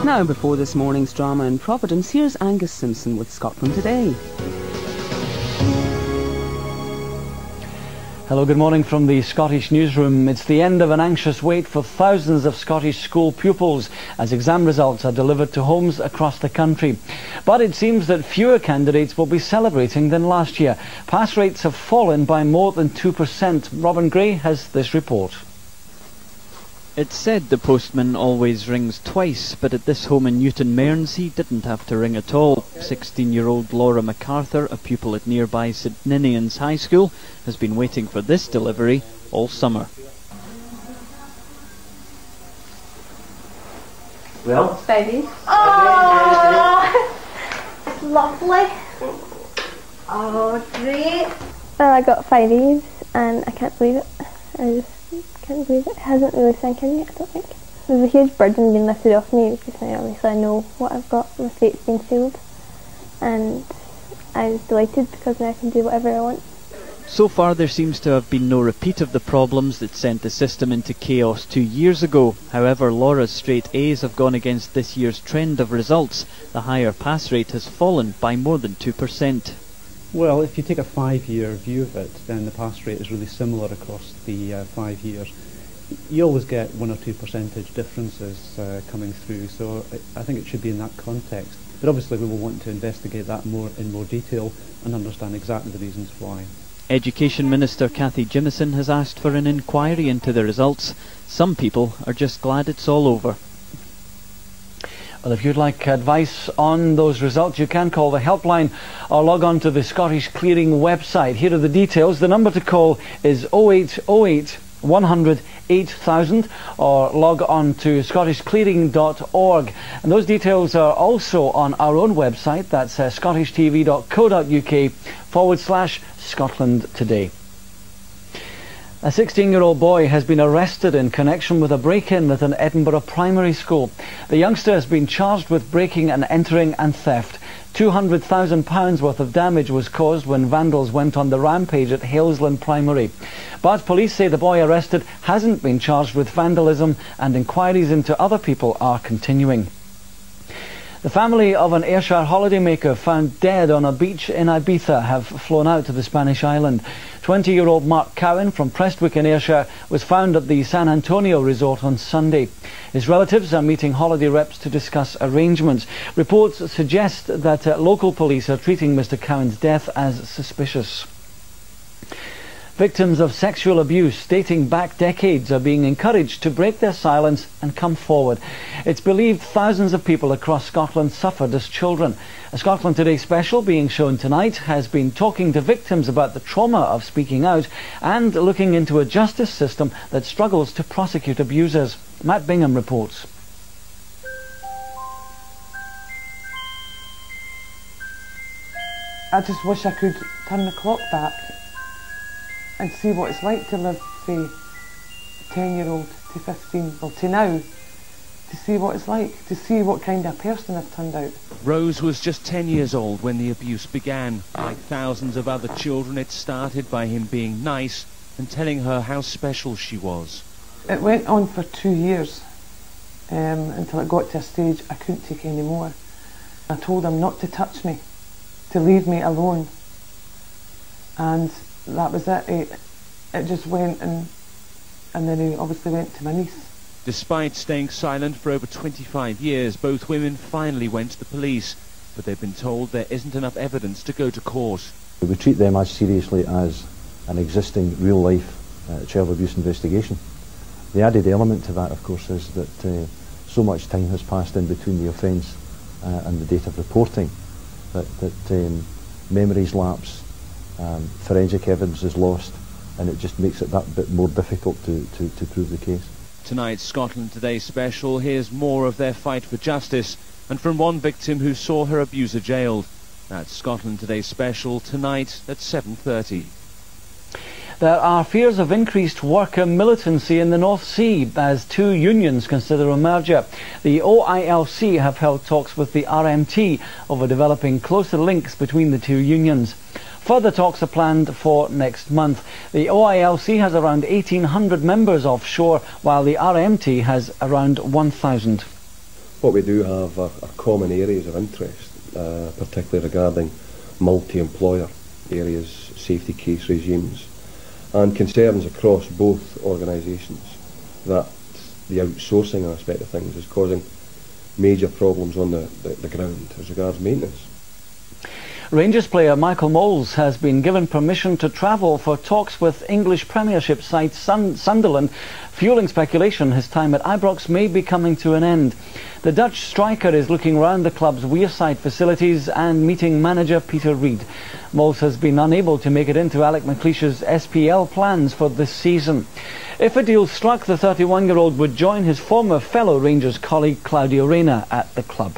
Now, before this morning's drama in Providence, here's Angus Simpson with Scotland Today. Hello, good morning from the Scottish newsroom. It's the end of an anxious wait for thousands of Scottish school pupils as exam results are delivered to homes across the country. But it seems that fewer candidates will be celebrating than last year. Pass rates have fallen by more than 2%. Robin Gray has this report. It's said the postman always rings twice, but at this home in Newton Mearns he didn't have to ring at all. 16-year-old Laura MacArthur, a pupil at nearby St Ninian's High School, has been waiting for this delivery all summer. Well, baby. Oh, it's lovely. Oh, great. Well, I got 5 E's and I can't believe it. I just can't believe it. It hasn't really sunk in yet, I don't think. There's a huge burden being lifted off me because now obviously I know what I've got. My fate's been sealed. And I was delighted because now I can do whatever I want. So far there seems to have been no repeat of the problems that sent the system into chaos 2 years ago. However, Laura's straight A's have gone against this year's trend of results. The higher pass rate has fallen by more than 2%. well, if you take a 5-year view of it, then the pass rate is really similar across the 5 years. You always get 1 or 2 percentage differences coming through, so I think it should be in that context. But obviously we will want to investigate that in more detail and understand exactly the reasons why. Education Minister Cathy Jimison has asked for an inquiry into the results. Some people are just glad it's all over. Well, if you'd like advice on those results, you can call the helpline or log on to the Scottish Clearing website. Here are the details. The number to call is 0808 100 8000 or log on to scottishclearing.org. And those details are also on our own website. That's scottishtv.co.uk/Scotland Today. A 16-year-old boy has been arrested in connection with a break-in at an Edinburgh primary school. The youngster has been charged with breaking and entering and theft. £200,000 worth of damage was caused when vandals went on the rampage at Halesland Primary. But police say the boy arrested hasn't been charged with vandalism and inquiries into other people are continuing. The family of an Ayrshire holidaymaker found dead on a beach in Ibiza have flown out to the Spanish island. 20-year-old Mark Cowan from Prestwick in Ayrshire was found at the San Antonio resort on Sunday. His relatives are meeting holiday reps to discuss arrangements. Reports suggest that local police are treating Mr. Cowan's death as suspicious. Victims of sexual abuse dating back decades are being encouraged to break their silence and come forward. It's believed thousands of people across Scotland suffered as children. A Scotland Today special being shown tonight has been talking to victims about the trauma of speaking out and looking into a justice system that struggles to prosecute abusers. Matt Bingham reports. I just wish I could turn the clock back and see what it's like to live from 10-year-old to 15, well to now, to see what it's like, to see what kind of person I've turned out. Rose was just 10 years old when the abuse began. Like thousands of other children, it started by him being nice and telling her how special she was. It went on for 2 years until it got to a stage I couldn't take any more. I told him not to touch me, to leave me alone, and that was it. It just went, and then he obviously went to my niece. Despite staying silent for over 25 years, both women finally went to the police, but they've been told there isn't enough evidence to go to court. We treat them as seriously as an existing real-life child abuse investigation. The added element to that, of course, is that so much time has passed in between the offence and the date of reporting that memories lapse. Forensic evidence is lost, and it just makes it that bit more difficult to prove the case. Tonight's Scotland Today special hears more of their fight for justice, and from one victim who saw her abuser jailed. That's Scotland Today special tonight at 7:30. There are fears of increased worker militancy in the North Sea as 2 unions consider a merger. The OILC have held talks with the RMT over developing closer links between the 2 unions. Further talks are planned for next month. The OILC has around 1,800 members offshore, while the RMT has around 1,000. What we do have are common areas of interest, particularly regarding multi-employer areas, safety case regimes, and concerns across both organisations that the outsourcing aspect of things is causing major problems on the ground as regards maintenance. Rangers player Michael Moles has been given permission to travel for talks with English Premiership side Sunderland, fuelling speculation his time at Ibrox may be coming to an end. The Dutch striker is looking round the club's Wearside facilities and meeting manager Peter Reid. Moles has been unable to make it into Alec McLeish's SPL plans for this season. If a deal struck, the 31-year-old would join his former fellow Rangers colleague Claudio Reyna at the club.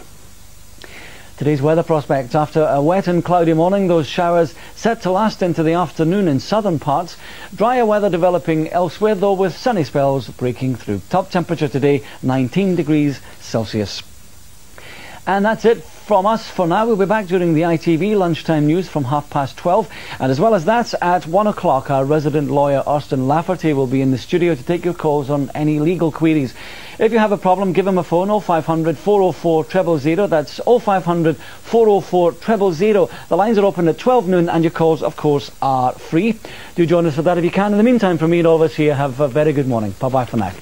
Today's weather prospects: after a wet and cloudy morning, those showers set to last into the afternoon in southern parts. Drier weather developing elsewhere, though, with sunny spells breaking through. Top temperature today, 19 degrees Celsius. And that's it from us for now. We'll be back during the ITV lunchtime news from 12:30. And as well as that, at 1 o'clock, our resident lawyer Austin Lafferty will be in the studio to take your calls on any legal queries. If you have a problem, give him a phone, 0500 404 000. That's 0500 404 000. The lines are open at 12 noon and your calls, of course, are free. Do join us for that if you can. In the meantime, from me and all of us here, have a very good morning. Bye-bye for now.